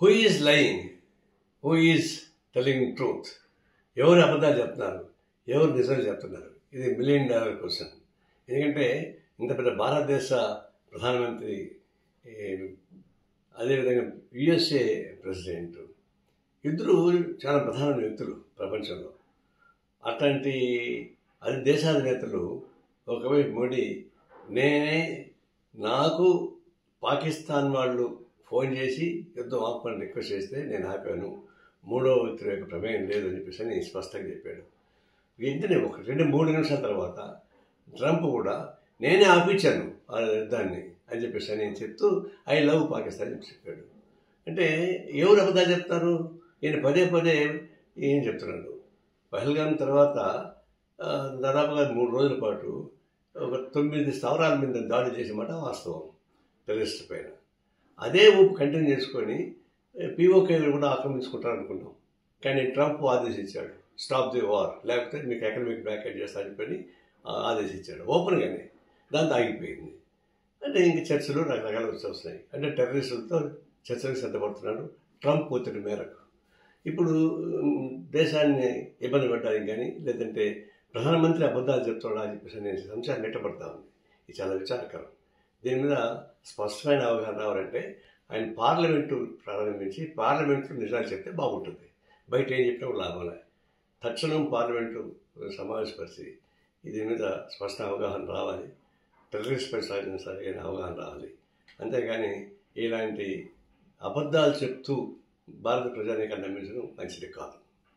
Who is lying, who is telling truth, ఎవరు అబద్ధాలు చెప్తున్నారు, ఎవరు నిజాలు చెప్తున్నారు? ఇది $1 మిలియన్ క్వశ్చన్. ఎందుకంటే ఇంత పెద్ద భారతదేశ ప్రధానమంత్రి, అదేవిధంగా యుఎస్ఏ ప్రెసిడెంట్, ఇద్దరు చాలా ప్రధానమైన వ్యక్తులు ప్రపంచంలో. అట్లాంటి అది దేశాధినేతలు ఒకవైపు మోడీ, నాకు పాకిస్తాన్ వాళ్ళు ఫోన్ చేసి యుద్ధం ఆపమని రిక్వెస్ట్ చేస్తే నేను ఆపాను, మూడో వ్యక్తి యొక్క ప్రమేయం లేదని చెప్పేసి అని స్పష్టంగా చెప్పాడు. వెంటనే 2-3 నిమిషాల తర్వాత ట్రంప్ కూడా నేనే ఆపించాను ఆ యుద్ధాన్ని అని చెప్పేసి అని చెప్తూ ఐ లవ్ పాకిస్తాన్ అని చెప్పాడు. అంటే ఎవరు అబద్ధాలు చెప్తారు? ఈయన పదే ఏం చెప్తున్నాడు. పహల్గాం తర్వాత దాదాపుగా 3 రోజుల పాటు ఒక 9 స్థావరాల మీద దాడి చేసేమాట వాస్తవం టెర్రరిస్ట్ పైన. అదే ఊపు కంటిన్యూ చేసుకొని పీఓకే కూడా ఆక్రమించుకుంటారు అనుకున్నాం. కానీ ట్రంప్ ఆదేశించాడు, స్టాప్ ది వార్, లేకపోతే మీకు ఎకనామిక్ బ్లాకెట్ చేస్తారని చెప్పని ఆదేశించాడు ఓపెన్గానే. దాంతో ఆగిపోయింది. అంటే ఇంక చర్చలు రకరకాల వస్తున్నాయి. అంటే టెర్రరిస్టులతో చర్చలకు సిద్ధపడుతున్నాడు ట్రంప్ ఒత్తిడి మేరకు. ఇప్పుడు దేశాన్ని ఇబ్బంది పెట్టడానికి కానీ, లేదంటే ప్రధానమంత్రి అబద్ధాలు చెప్తాడా అని చెప్పేసి నేను సంశయం నెట్టబడతా ఉంది. ఇది చాలా విచారకరం. దీని మీద స్పష్టమైన అవగాహన రావాలంటే ఆయన పార్లమెంటు ప్రారంభించి పార్లమెంట్లో నిజాలు చెప్తే బాగుంటుంది. బయట ఏం చెప్పినా లాభంలే. తక్షణం పార్లమెంటు సమావేశపరిచి దీని మీద స్పష్ట అవగాహన రావాలి. టెర్రరిస్ట్ పై సరైన అవగాహన రావాలి. అంతేగాని ఇలాంటి అబద్ధాలు చెప్తూ భారత ప్రజానీకాన్ని నమ్మించడం మంచిది కాదు.